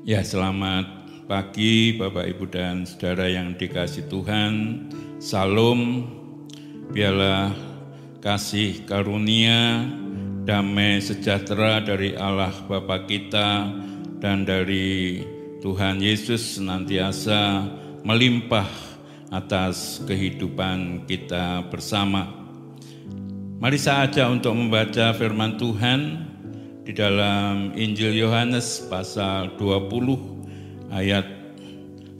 Ya, selamat pagi Bapak Ibu dan Saudara yang dikasihi Tuhan. Salam, biarlah kasih karunia, damai sejahtera dari Allah Bapa kita dan dari Tuhan Yesus senantiasa melimpah atas kehidupan kita bersama. Mari saya ajak untuk membaca firman Tuhan di dalam Injil Yohanes pasal 20 ayat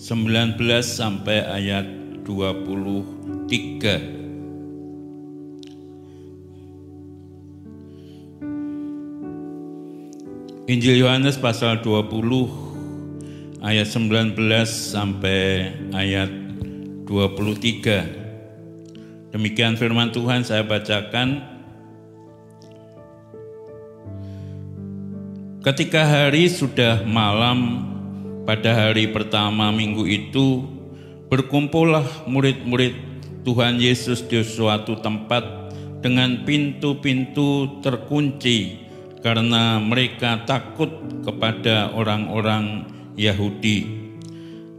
19 sampai ayat 23. Injil Yohanes pasal 20 ayat 19 sampai ayat 23. Demikian firman Tuhan, saya bacakan. Ketika hari sudah malam pada hari pertama minggu itu, berkumpullah murid-murid Tuhan Yesus di suatu tempat dengan pintu-pintu terkunci karena mereka takut kepada orang-orang Yahudi.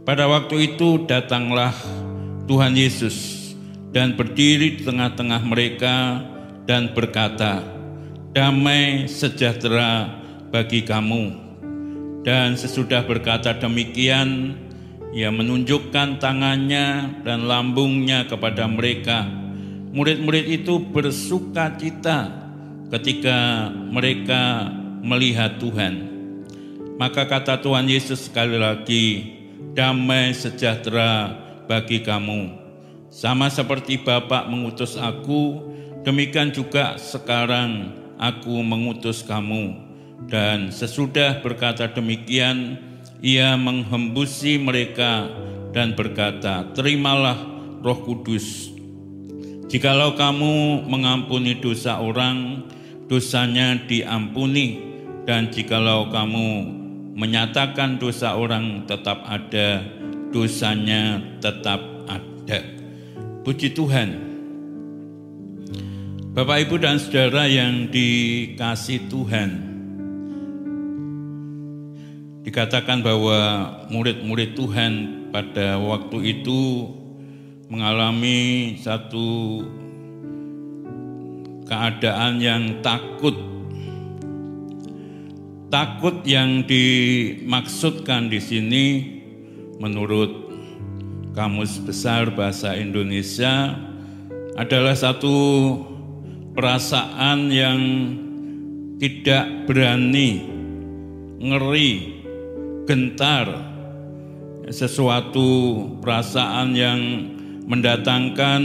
Pada waktu itu datanglah Tuhan Yesus dan berdiri di tengah-tengah mereka dan berkata, "Damai sejahtera bagi kamu." Dan sesudah berkata demikian, ia menunjukkan tangannya dan lambungnya kepada mereka. Murid-murid itu bersukacita ketika mereka melihat Tuhan. Maka kata Tuhan Yesus sekali lagi, "Damai sejahtera bagi kamu. Sama seperti Bapa mengutus aku, demikian juga sekarang aku mengutus kamu." Dan sesudah berkata demikian, ia menghembusi mereka dan berkata, "Terimalah Roh Kudus. Jikalau kamu mengampuni dosa orang, dosanya diampuni. Dan jikalau kamu menyatakan dosa orang tetap ada, dosanya tetap ada." Puji Tuhan. Bapak, Ibu, dan Saudara yang dikasihi Tuhan, dikatakan bahwa murid-murid Tuhan pada waktu itu mengalami satu keadaan yang takut. Takut yang dimaksudkan di sini menurut Kamus Besar Bahasa Indonesia adalah satu perasaan yang tidak berani, ngeri, gentar, sesuatu perasaan yang mendatangkan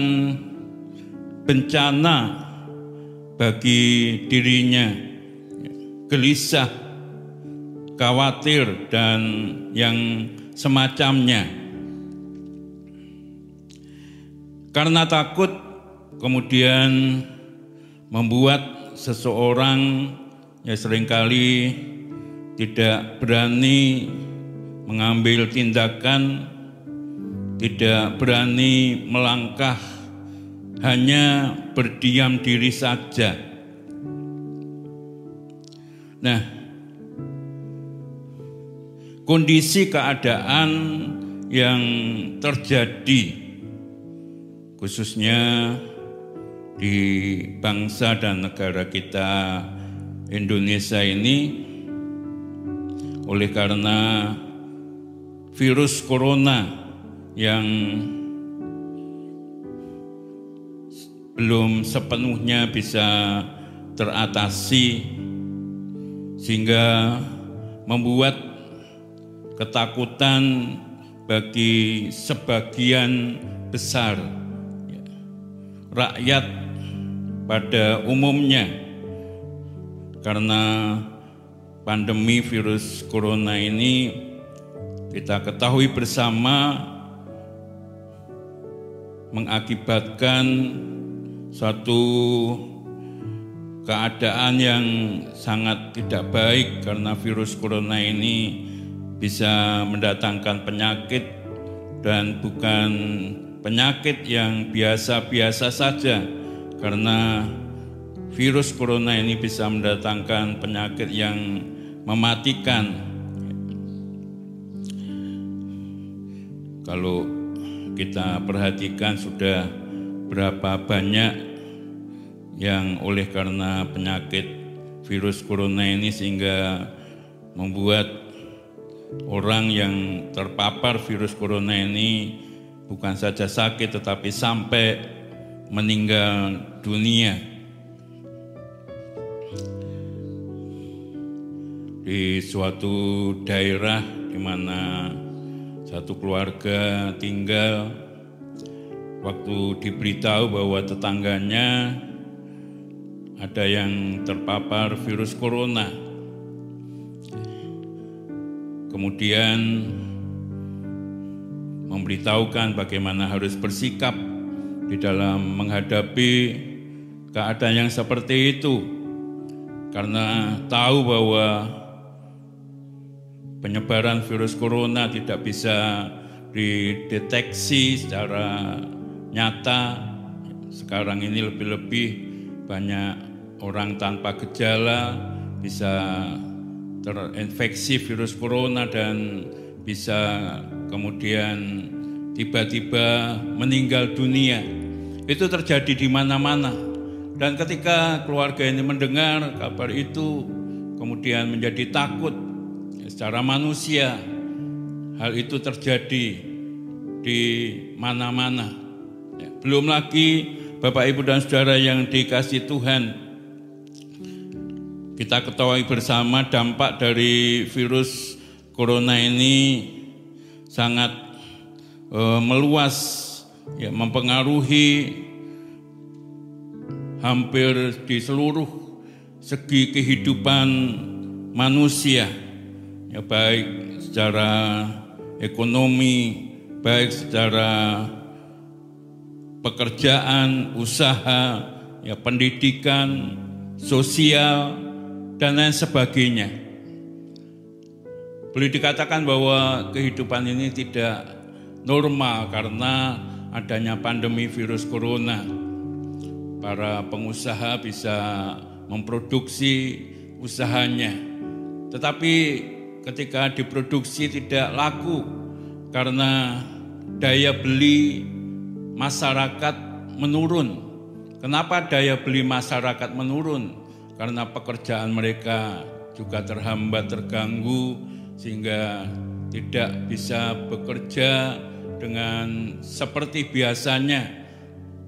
bencana bagi dirinya, gelisah, khawatir, dan yang semacamnya. Karena takut kemudian membuat seseorang ya seringkali tidak berani mengambil tindakan, tidak berani melangkah, hanya berdiam diri saja. Nah, kondisi keadaan yang terjadi khususnya di bangsa dan negara kita Indonesia ini, oleh karena virus corona yang belum sepenuhnya bisa teratasi, sehingga membuat ketakutan bagi sebagian besar rakyat pada umumnya karena pandemi virus corona ini. Kita ketahui bersama mengakibatkan suatu keadaan yang sangat tidak baik karena virus corona ini bisa mendatangkan penyakit dan bukan penyakit yang biasa-biasa saja, karena virus corona ini bisa mendatangkan penyakit yang mematikan Kalau kita perhatikan sudah berapa banyak yang oleh karena penyakit virus corona ini sehingga membuat orang yang terpapar virus corona ini bukan saja sakit tetapi sampai meninggal dunia. Di suatu daerah di mana satu keluarga tinggal, waktu diberitahu bahwa tetangganya ada yang terpapar virus corona, kemudian memberitahukan bagaimana harus bersikap di dalam menghadapi keadaan yang seperti itu, karena tahu bahwa penyebaran virus corona tidak bisa dideteksi secara nyata. Sekarang ini lebih-lebih banyak orang tanpa gejala bisa terinfeksi virus corona dan bisa kemudian tiba-tiba meninggal dunia. Itu terjadi di mana-mana. Dan ketika keluarga ini mendengar kabar itu, kemudian menjadi takut secara manusia. Hal itu terjadi di mana-mana. Belum lagi Bapak, Ibu, dan Saudara yang dikasihi Tuhan, kita ketahui bersama dampak dari virus corona ini sangat meluas, ya, mempengaruhi hampir di seluruh segi kehidupan manusia, ya, baik secara ekonomi, baik secara pekerjaan, usaha, ya, pendidikan, sosial, dan lain sebagainya. Boleh dikatakan bahwa kehidupan ini tidak normal karena adanya pandemi virus corona. Para pengusaha bisa memproduksi usahanya, tetapi ketika diproduksi tidak laku karena daya beli masyarakat menurun. Kenapa daya beli masyarakat menurun? Karena pekerjaan mereka juga terhambat, terganggu, sehingga tidak bisa bekerja dengan seperti biasanya.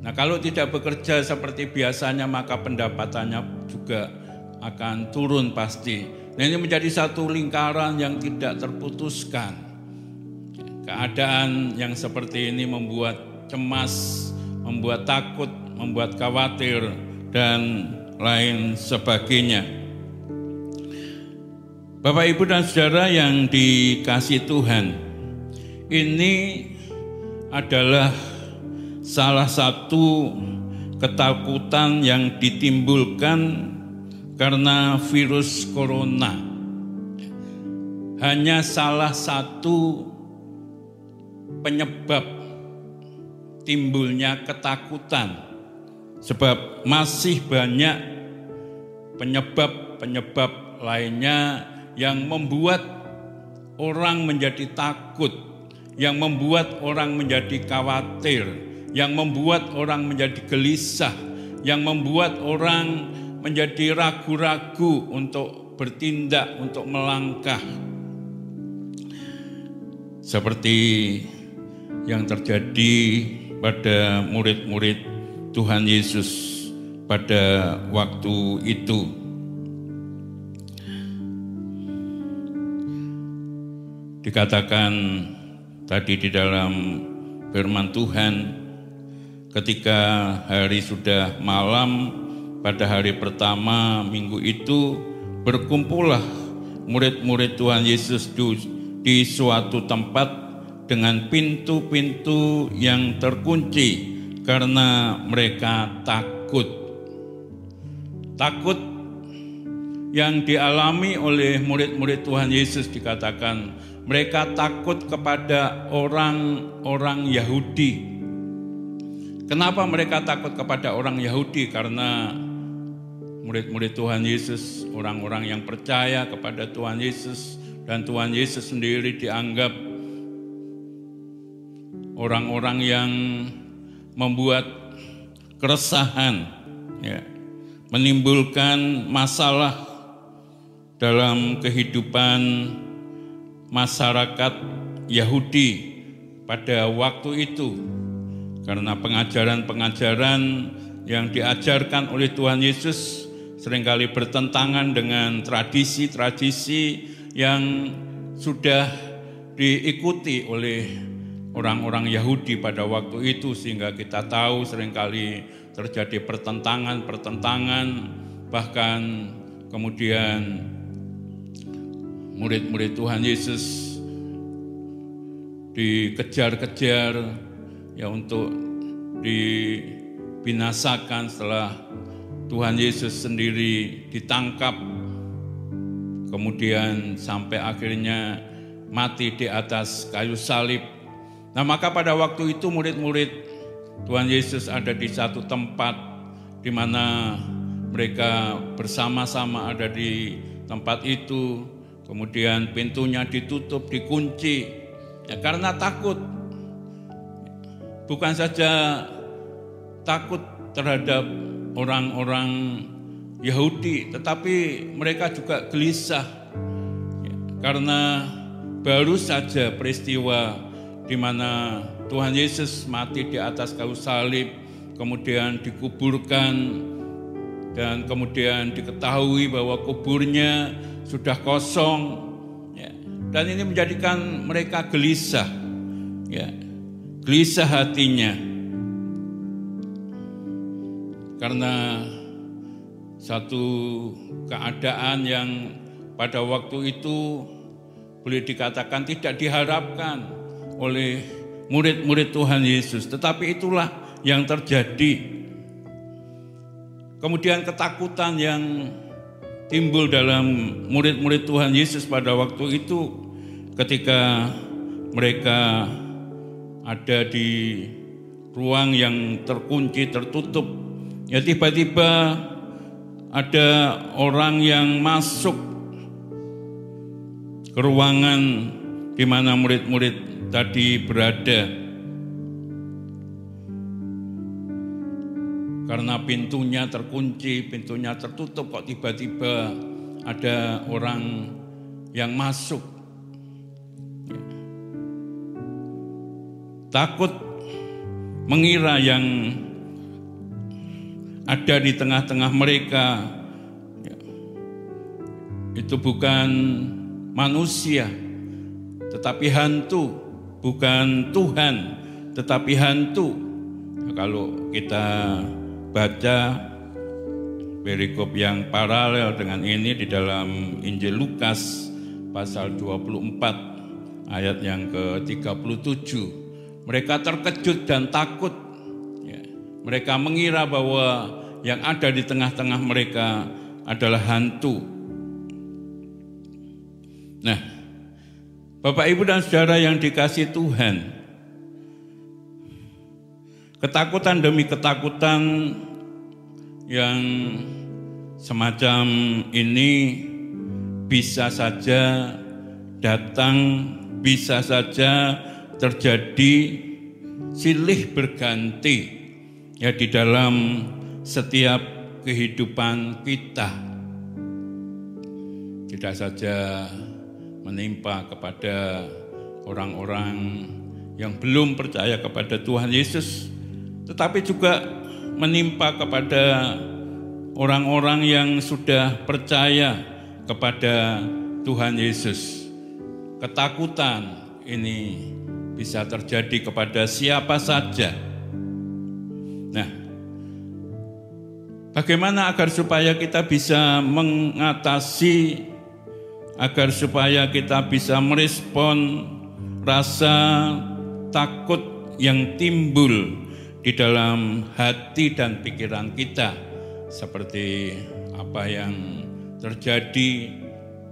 Nah, kalau tidak bekerja seperti biasanya, maka pendapatannya juga akan turun pasti. Nah, ini menjadi satu lingkaran yang tidak terputuskan. Keadaan yang seperti ini membuat cemas, membuat takut, membuat khawatir, dan lain sebagainya. Bapak, Ibu, dan Saudara yang dikasihi Tuhan, ini adalah salah satu ketakutan yang ditimbulkan karena virus corona. Hanya salah satu penyebab timbulnya ketakutan, sebab masih banyak penyebab-penyebab lainnya yang membuat orang menjadi takut, yang membuat orang menjadi khawatir, yang membuat orang menjadi gelisah, yang membuat orang menjadi ragu-ragu untuk bertindak, untuk melangkah. Seperti yang terjadi pada murid-murid Tuhan Yesus pada waktu itu. Dikatakan tadi di dalam firman Tuhan, ketika hari sudah malam pada hari pertama minggu itu, berkumpullah murid-murid Tuhan Yesus di suatu tempat dengan pintu-pintu yang terkunci karena mereka takut. Takut yang dialami oleh murid-murid Tuhan Yesus dikatakan mereka takut kepada orang-orang Yahudi. Kenapa mereka takut kepada orang Yahudi? Karena murid-murid Tuhan Yesus, orang-orang yang percaya kepada Tuhan Yesus, dan Tuhan Yesus sendiri dianggap orang-orang yang membuat keresahan, ya, menimbulkan masalah dalam kehidupan masyarakat Yahudi pada waktu itu, karena pengajaran-pengajaran yang diajarkan oleh Tuhan Yesus seringkali bertentangan dengan tradisi-tradisi yang sudah diikuti oleh orang-orang Yahudi pada waktu itu, sehingga kita tahu seringkali terjadi pertentangan, bahkan kemudian murid-murid Tuhan Yesus dikejar-kejar, ya, untuk dibinasakan setelah Tuhan Yesus sendiri ditangkap, kemudian sampai akhirnya mati di atas kayu salib. Nah, maka pada waktu itu murid-murid Tuhan Yesus ada di satu tempat di mana mereka bersama-sama ada di tempat itu, kemudian pintunya ditutup, dikunci, ya, karena takut. Bukan saja takut terhadap orang-orang Yahudi, tetapi mereka juga gelisah, ya, karena baru saja peristiwa di mana Tuhan Yesus mati di atas kayu salib, kemudian dikuburkan, dan kemudian diketahui bahwa kuburnya sudah kosong, ya, dan ini menjadikan mereka gelisah, ya, gelisah hatinya, karena satu keadaan yang pada waktu itu boleh dikatakan tidak diharapkan oleh murid-murid Tuhan Yesus, tetapi itulah yang terjadi. Kemudian ketakutan yang timbul dalam murid-murid Tuhan Yesus pada waktu itu ketika mereka ada di ruang yang terkunci, tertutup, ya, tiba-tiba ada orang yang masuk ke ruangan di mana murid-murid tadi berada. Karena pintunya terkunci, pintunya tertutup, kok tiba-tiba ada orang yang masuk. Takut mengira yang ada di tengah-tengah mereka itu bukan manusia, tetapi hantu, bukan Tuhan, tetapi hantu. Kalau kita baca perikop yang paralel dengan ini di dalam Injil Lukas pasal 24 ayat yang ke-37, mereka terkejut dan takut, ya. Mereka mengira bahwa yang ada di tengah-tengah mereka adalah hantu. Nah, Bapak, Ibu, dan Saudara yang dikasihi Tuhan, ketakutan demi ketakutan yang semacam ini bisa saja datang, bisa saja terjadi silih berganti, ya, di dalam setiap kehidupan kita. Tidak saja menimpa kepada orang-orang yang belum percaya kepada Tuhan Yesus, tetapi juga menimpa kepada orang-orang yang sudah percaya kepada Tuhan Yesus. Ketakutan ini bisa terjadi kepada siapa saja. Nah, bagaimana agar supaya kita bisa mengatasi, agar supaya kita bisa merespon rasa takut yang timbul di dalam hati dan pikiran kita, seperti apa yang terjadi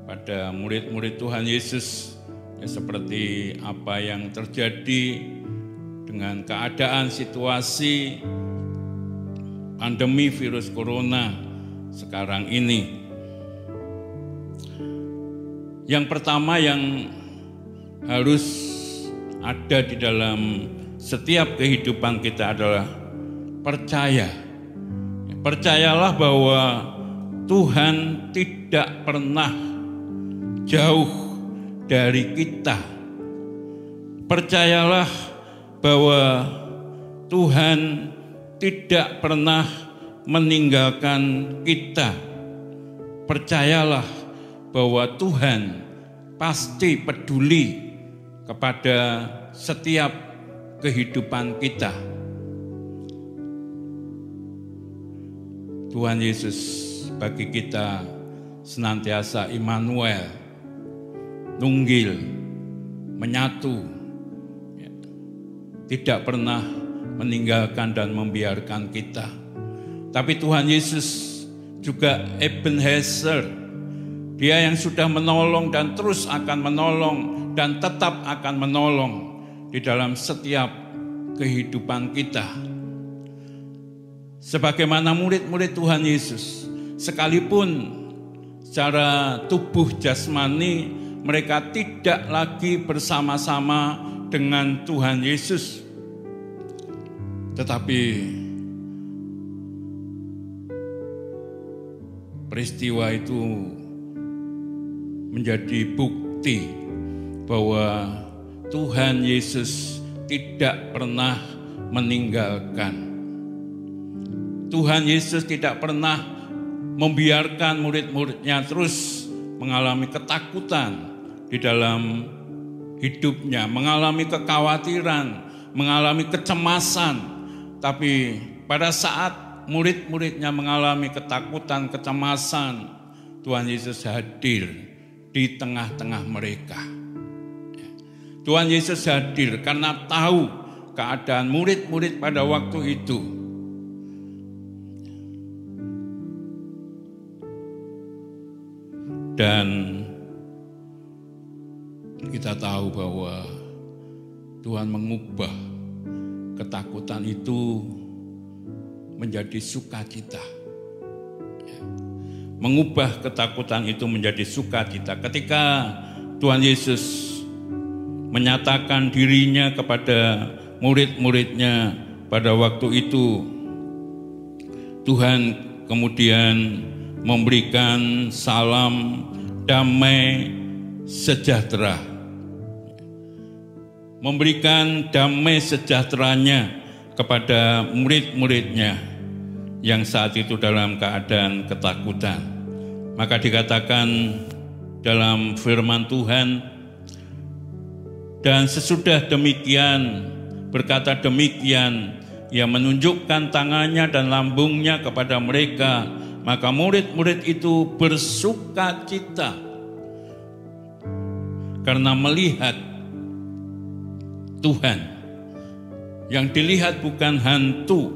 pada murid-murid Tuhan Yesus, ya, seperti apa yang terjadi dengan keadaan situasi pandemi virus corona sekarang ini. Yang pertama yang harus ada di dalam setiap kehidupan kita adalah percaya. Percayalah bahwa Tuhan tidak pernah jauh dari kita. Percayalah bahwa Tuhan tidak pernah meninggalkan kita. Percayalah bahwa Tuhan pasti peduli kepada setiap kehidupan kita. Tuhan Yesus bagi kita senantiasa Immanuel, nunggil, menyatu, tidak pernah meninggalkan dan membiarkan kita. Tapi Tuhan Yesus juga Ebenezer, Dia yang sudah menolong dan terus akan menolong dan tetap akan menolong di dalam setiap kehidupan kita. Sebagaimana murid-murid Tuhan Yesus, sekalipun secara tubuh jasmani mereka tidak lagi bersama-sama dengan Tuhan Yesus, tetapi peristiwa itu menjadi bukti bahwa Tuhan Yesus tidak pernah meninggalkan. Tuhan Yesus tidak pernah membiarkan murid-muridnya terus mengalami ketakutan di dalam hidupnya, mengalami kekhawatiran, mengalami kecemasan. Tapi pada saat murid-muridnya mengalami ketakutan, kecemasan, Tuhan Yesus hadir di tengah-tengah mereka. Tuhan Yesus hadir karena tahu keadaan murid-murid pada waktu itu. Dan kita tahu bahwa Tuhan mengubah ketakutan itu menjadi sukacita. Mengubah ketakutan itu menjadi sukacita. Ketika Tuhan Yesus menyatakan dirinya kepada murid-muridnya pada waktu itu, Tuhan kemudian memberikan salam damai sejahtera. Memberikan damai sejahteranya kepada murid-muridnya yang saat itu dalam keadaan ketakutan. Maka dikatakan dalam firman Tuhan, dan sesudah demikian, berkata demikian, Ia menunjukkan tangannya dan lambungnya kepada mereka, maka murid-murid itu bersuka cita karena melihat Tuhan. Yang dilihat bukan hantu,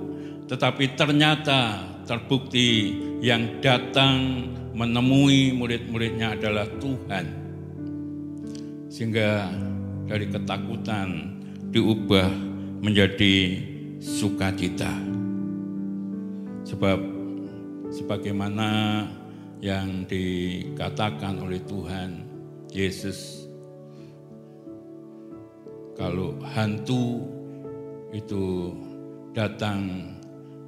tetapi ternyata terbukti yang datang menemui murid-muridnya adalah Tuhan. Sehingga dari ketakutan diubah menjadi sukacita. Sebab sebagaimana yang dikatakan oleh Tuhan Yesus, kalau hantu itu datang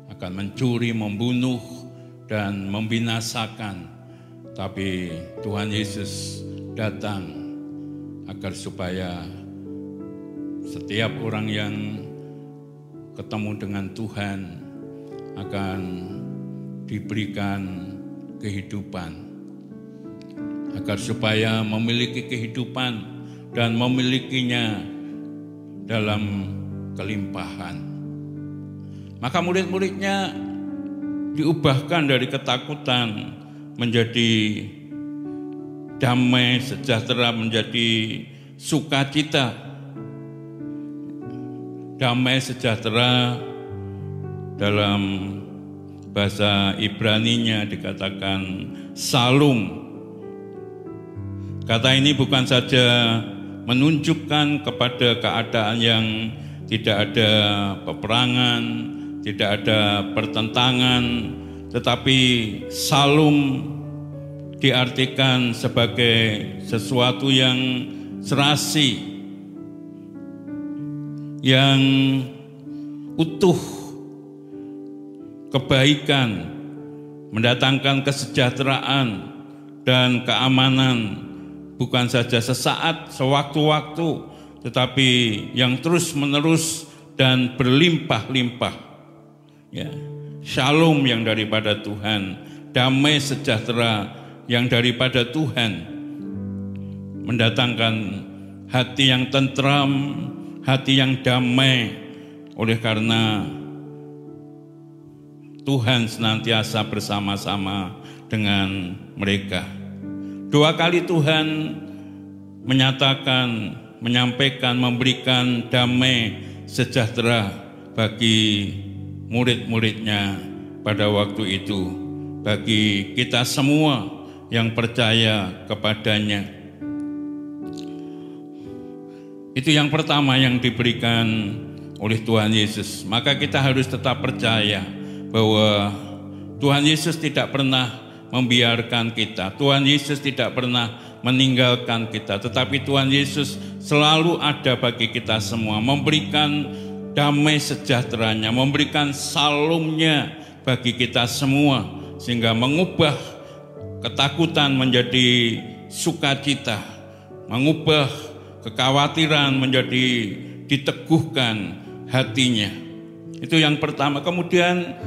akan mencuri, membunuh, dan membinasakan, tapi Tuhan Yesus datang agar supaya setiap orang yang ketemu dengan Tuhan akan diberikan kehidupan, agar supaya memiliki kehidupan dan memilikinya dalam kelimpahan. Maka murid-muridnya diubahkan dari ketakutan menjadi damai sejahtera, menjadi sukacita. Damai sejahtera dalam bahasa Ibraninya dikatakan salum. Kata ini bukan saja menunjukkan kepada keadaan yang tidak ada peperangan, tidak ada pertentangan, tetapi salum diartikan sebagai sesuatu yang serasi, yang utuh, kebaikan, mendatangkan kesejahteraan dan keamanan, bukan saja sesaat, sewaktu-waktu, tetapi yang terus-menerus dan berlimpah-limpah. Ya, shalom yang daripada Tuhan, damai sejahtera yang daripada Tuhan, mendatangkan hati yang tentram, hati yang damai, oleh karena Tuhan senantiasa bersama-sama dengan mereka. 2 kali Tuhan menyatakan, menyampaikan, memberikan damai sejahtera bagi murid-muridnya pada waktu itu, bagi kita semua yang percaya kepadanya. Itu yang pertama yang diberikan oleh Tuhan Yesus. Maka kita harus tetap percaya bahwa Tuhan Yesus tidak pernah membiarkan kita. Tuhan Yesus tidak pernah meninggalkan kita. Tetapi Tuhan Yesus selalu ada bagi kita semua, memberikan damai sejahteranya, memberikan salumnya bagi kita semua, sehingga mengubah ketakutan menjadi sukacita, mengubah kekhawatiran menjadi diteguhkan hatinya. Itu yang pertama. Kemudian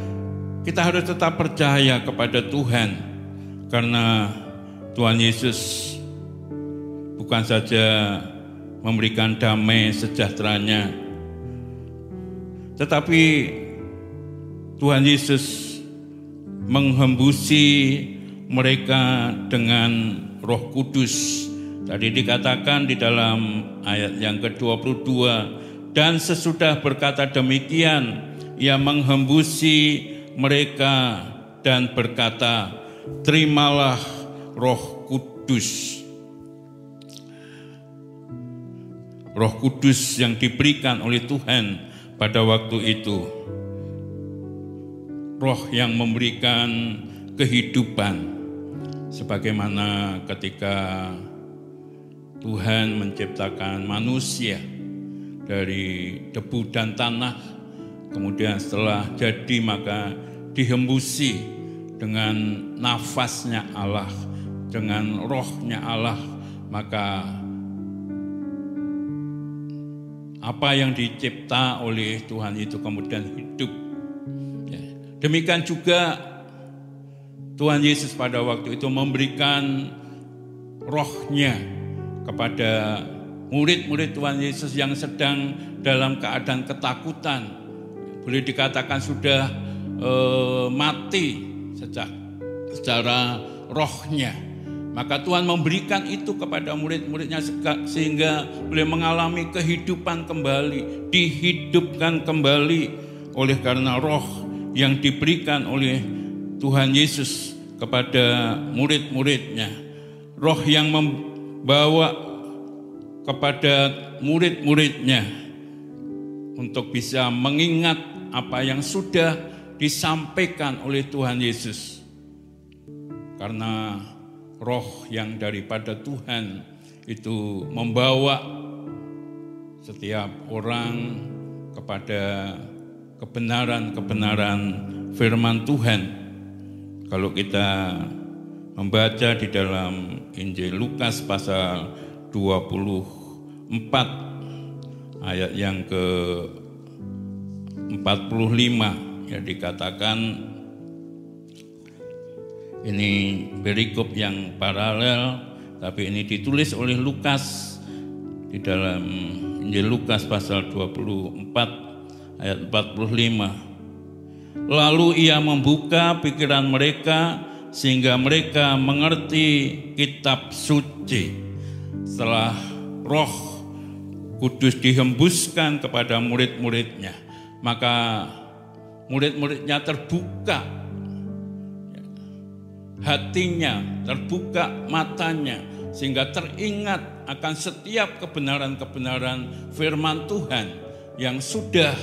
kita harus tetap percaya kepada Tuhan, karena Tuhan Yesus bukan saja memberikan damai sejahteranya, tetapi Tuhan Yesus menghembusi mereka dengan Roh Kudus. Tadi dikatakan di dalam ayat yang ke-22, dan sesudah berkata demikian, ia menghembusi mereka dan berkata, terimalah Roh Kudus. Roh Kudus yang diberikan oleh Tuhan pada waktu itu, Roh yang memberikan kehidupan, sebagaimana ketika Tuhan menciptakan manusia dari debu dan tanah, kemudian setelah jadi maka dihembusi dengan nafasnya Allah, dengan rohnya Allah, maka apa yang dicipta oleh Tuhan itu kemudian hidup. Ya. Demikian juga Tuhan Yesus pada waktu itu memberikan rohnya kepada murid-murid Tuhan Yesus yang sedang dalam keadaan ketakutan, boleh dikatakan sudah mati secara rohnya. Maka Tuhan memberikan itu kepada murid-muridnya sehingga boleh mengalami kehidupan kembali, dihidupkan kembali oleh karena roh yang diberikan oleh Tuhan Yesus kepada murid-muridnya. Roh yang membawa kepada murid-muridnya untuk bisa mengingat apa yang sudah disampaikan oleh Tuhan Yesus. Karena roh yang daripada Tuhan itu membawa setiap orang kepada kebenaran-kebenaran firman Tuhan. Kalau kita membaca di dalam Injil Lukas pasal 24 ayat yang ke-45, ya, dikatakan ini perikop yang paralel, tapi ini ditulis oleh Lukas di dalam Injil Lukas pasal 24 ayat 45. Lalu ia membuka pikiran mereka sehingga mereka mengerti kitab suci. Setelah Roh Kudus dihembuskan kepada murid-muridnya, maka murid-muridnya terbuka hatinya, terbuka matanya, sehingga teringat akan setiap kebenaran-kebenaran firman Tuhan yang sudah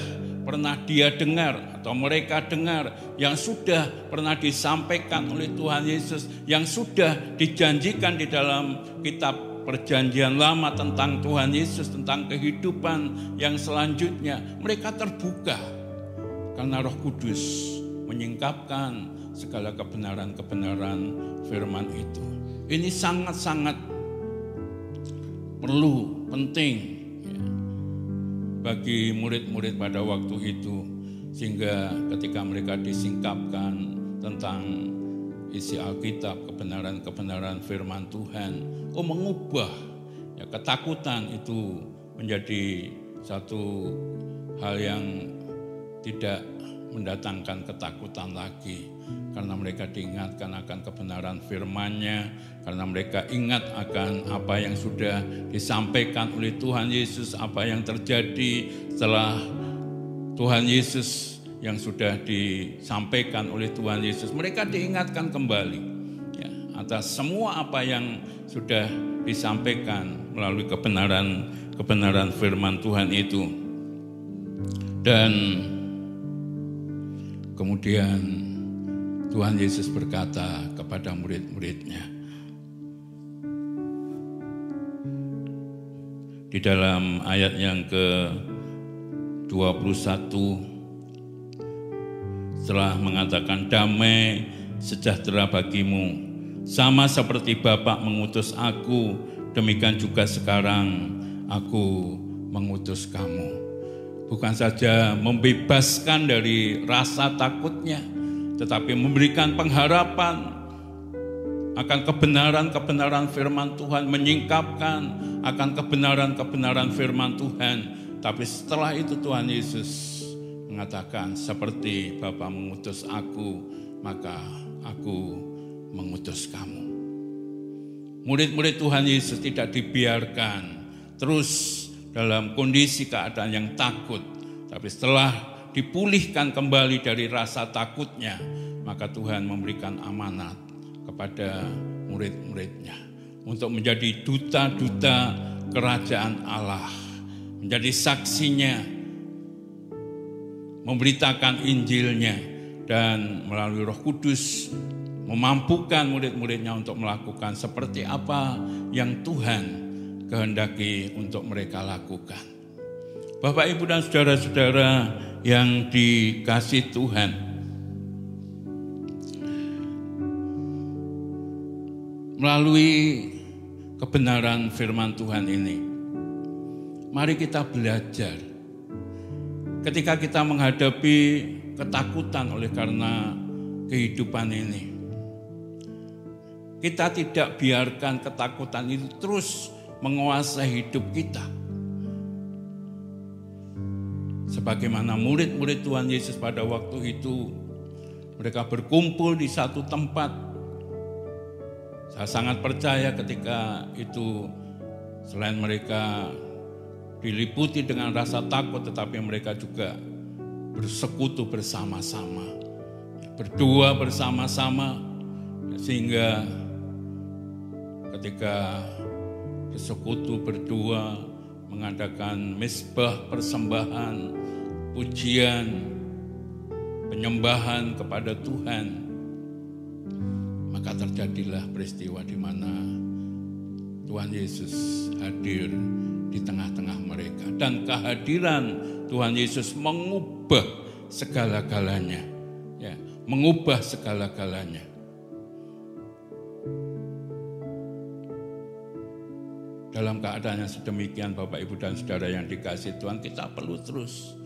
pernah dia dengar atau mereka dengar, yang sudah pernah disampaikan oleh Tuhan Yesus, yang sudah dijanjikan di dalam kitab perjanjian lama tentang Tuhan Yesus, tentang kehidupan yang selanjutnya, mereka terbuka karena Roh Kudus menyingkapkan segala kebenaran-kebenaran firman itu. Ini sangat-sangat perlu, penting ya, bagi murid-murid pada waktu itu, sehingga ketika mereka disingkapkan tentang isi Alkitab, kebenaran-kebenaran firman Tuhan, mengubah ya, ketakutan itu menjadi satu hal yang tidak mendatangkan ketakutan lagi, karena mereka diingatkan akan kebenaran firman-Nya, karena mereka ingat akan apa yang sudah disampaikan oleh Tuhan Yesus, apa yang terjadi setelah Tuhan Yesus yang sudah disampaikan oleh Tuhan Yesus. Mereka diingatkan kembali ya, atas semua apa yang sudah disampaikan melalui kebenaran firman Tuhan itu. Dan kemudian Tuhan Yesus berkata kepada murid-muridnya di dalam ayat yang ke-21, setelah mengatakan damai sejahtera bagimu, sama seperti Bapa mengutus aku, demikian juga sekarang aku mengutus kamu. Bukan saja membebaskan dari rasa takutnya, tetapi memberikan pengharapan akan kebenaran-kebenaran firman Tuhan, menyingkapkan akan kebenaran-kebenaran firman Tuhan. Tapi setelah itu Tuhan Yesus mengatakan, seperti Bapa mengutus aku, maka aku mengutus kamu. Murid-murid Tuhan Yesus tidak dibiarkan terus dalam kondisi keadaan yang takut. Tapi setelah dipulihkan kembali dari rasa takutnya, maka Tuhan memberikan amanat kepada murid-muridnya untuk menjadi duta-duta kerajaan Allah, menjadi saksinya, memberitakan Injilnya, dan melalui Roh Kudus memampukan murid-muridnya untuk melakukan seperti apa yang Tuhan kehendaki untuk mereka lakukan. Bapak, Ibu, dan saudara-saudara yang dikasihi Tuhan, melalui kebenaran firman Tuhan ini, mari kita belajar. Ketika kita menghadapi ketakutan oleh karena kehidupan ini, kita tidak biarkan ketakutan itu terus menguasai hidup kita. Sebagaimana murid-murid Tuhan Yesus pada waktu itu, mereka berkumpul di satu tempat. Saya sangat percaya ketika itu, selain mereka diliputi dengan rasa takut, tetapi mereka juga bersekutu bersama-sama, berdoa bersama-sama, sehingga ketika bersekutu berdoa, mengadakan mezbah persembahan, pujian, penyembahan kepada Tuhan, maka terjadilah peristiwa di mana Tuhan Yesus hadir di tengah-tengah mereka. Dan kehadiran Tuhan Yesus mengubah segala-galanya. Ya, mengubah segala-galanya. Dalam keadaan yang sedemikian, Bapak, Ibu, dan saudara yang dikasihi Tuhan, kita perlu terus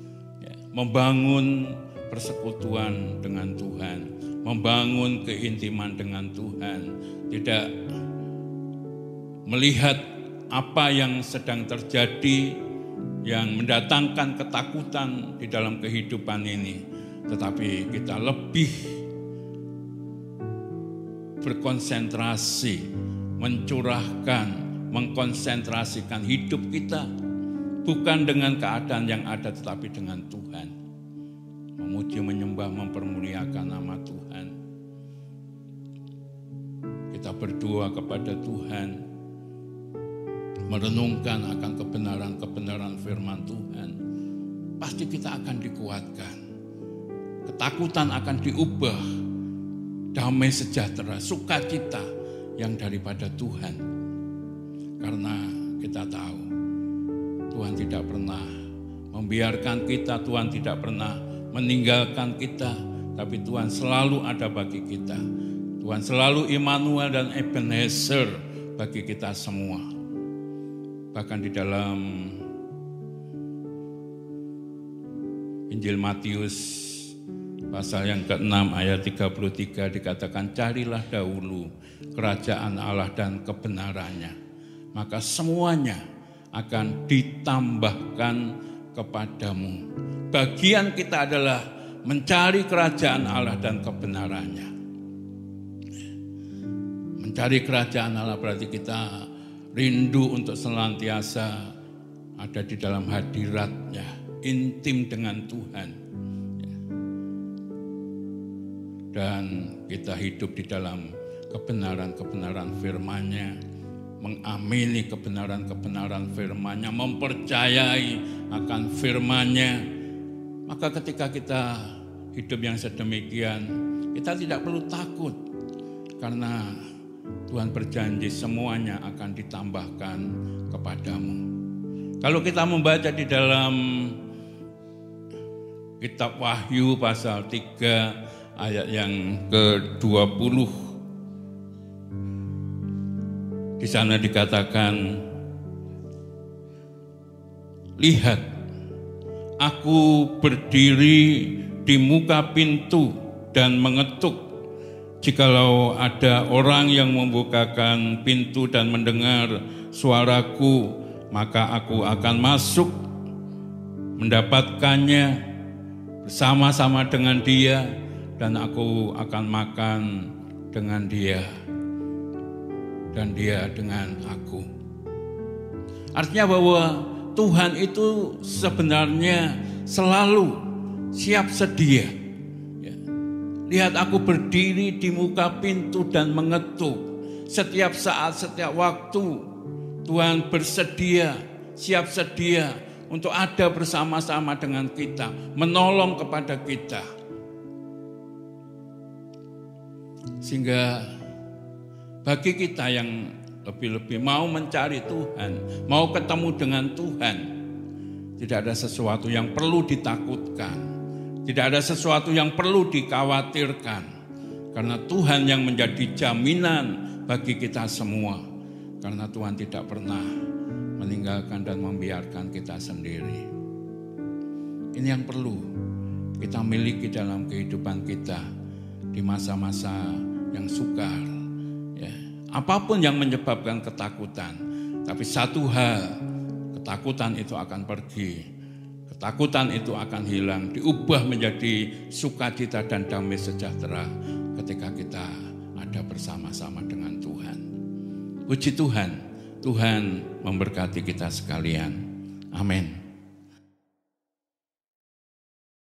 ya, membangun persekutuan dengan Tuhan, membangun keintiman dengan Tuhan, tidak melihat apa yang sedang terjadi yang mendatangkan ketakutan di dalam kehidupan ini, tetapi kita lebih berkonsentrasi, mengkonsentrasikan hidup kita bukan dengan keadaan yang ada, tetapi dengan Tuhan. Memuji, menyembah, mempermuliakan nama Tuhan. Kita berdoa kepada Tuhan, merenungkan akan kebenaran-kebenaran firman Tuhan. Pasti kita akan dikuatkan. Ketakutan akan diubah damai sejahtera, sukacita yang daripada Tuhan. Karena kita tahu Tuhan tidak pernah membiarkan kita, Tuhan tidak pernah meninggalkan kita, tapi Tuhan selalu ada bagi kita. Tuhan selalu Immanuel dan Ebenezer bagi kita semua. Bahkan di dalam Injil Matius pasal yang ke-6 ayat 33 dikatakan, carilah dahulu kerajaan Allah dan kebenarannya, maka semuanya akan ditambahkan kepadamu. Bagian kita adalah mencari kerajaan Allah dan kebenarannya. Mencari kerajaan Allah berarti kita rindu untuk senantiasa ada di dalam hadirat-Nya, intim dengan Tuhan. Dan kita hidup di dalam kebenaran-kebenaran firman-Nya, mengamini kebenaran-kebenaran firman-Nya, mempercayai akan firman-Nya. Maka ketika kita hidup yang sedemikian, kita tidak perlu takut. Karena Tuhan berjanji semuanya akan ditambahkan kepadamu. Kalau kita membaca di dalam kitab Wahyu pasal 3 ayat yang ke-20, di sana dikatakan, lihat, aku berdiri di muka pintu dan mengetuk. Jikalau ada orang yang membukakan pintu dan mendengar suaraku, maka aku akan masuk, mendapatkannya bersama-sama dengan dia, dan aku akan makan dengan dia, dan dia dengan aku. Artinya bahwa Tuhan itu sebenarnya selalu siap sedia. Lihat, aku berdiri di muka pintu dan mengetuk. Setiap saat, setiap waktu Tuhan bersedia, siap sedia untuk ada bersama-sama dengan kita, menolong kepada kita. Sehingga bagi kita yang lebih-lebih mau mencari Tuhan, mau ketemu dengan Tuhan, tidak ada sesuatu yang perlu ditakutkan. Tidak ada sesuatu yang perlu dikhawatirkan, karena Tuhan yang menjadi jaminan bagi kita semua. Karena Tuhan tidak pernah meninggalkan dan membiarkan kita sendiri. Ini yang perlu kita miliki dalam kehidupan kita di masa-masa yang sukar. Ya, apapun yang menyebabkan ketakutan, tapi satu hal, ketakutan itu akan pergi. Ketakutan itu akan hilang, diubah menjadi sukacita dan damai sejahtera ketika kita ada bersama-sama dengan Tuhan. Puji Tuhan, Tuhan memberkati kita sekalian. Amin.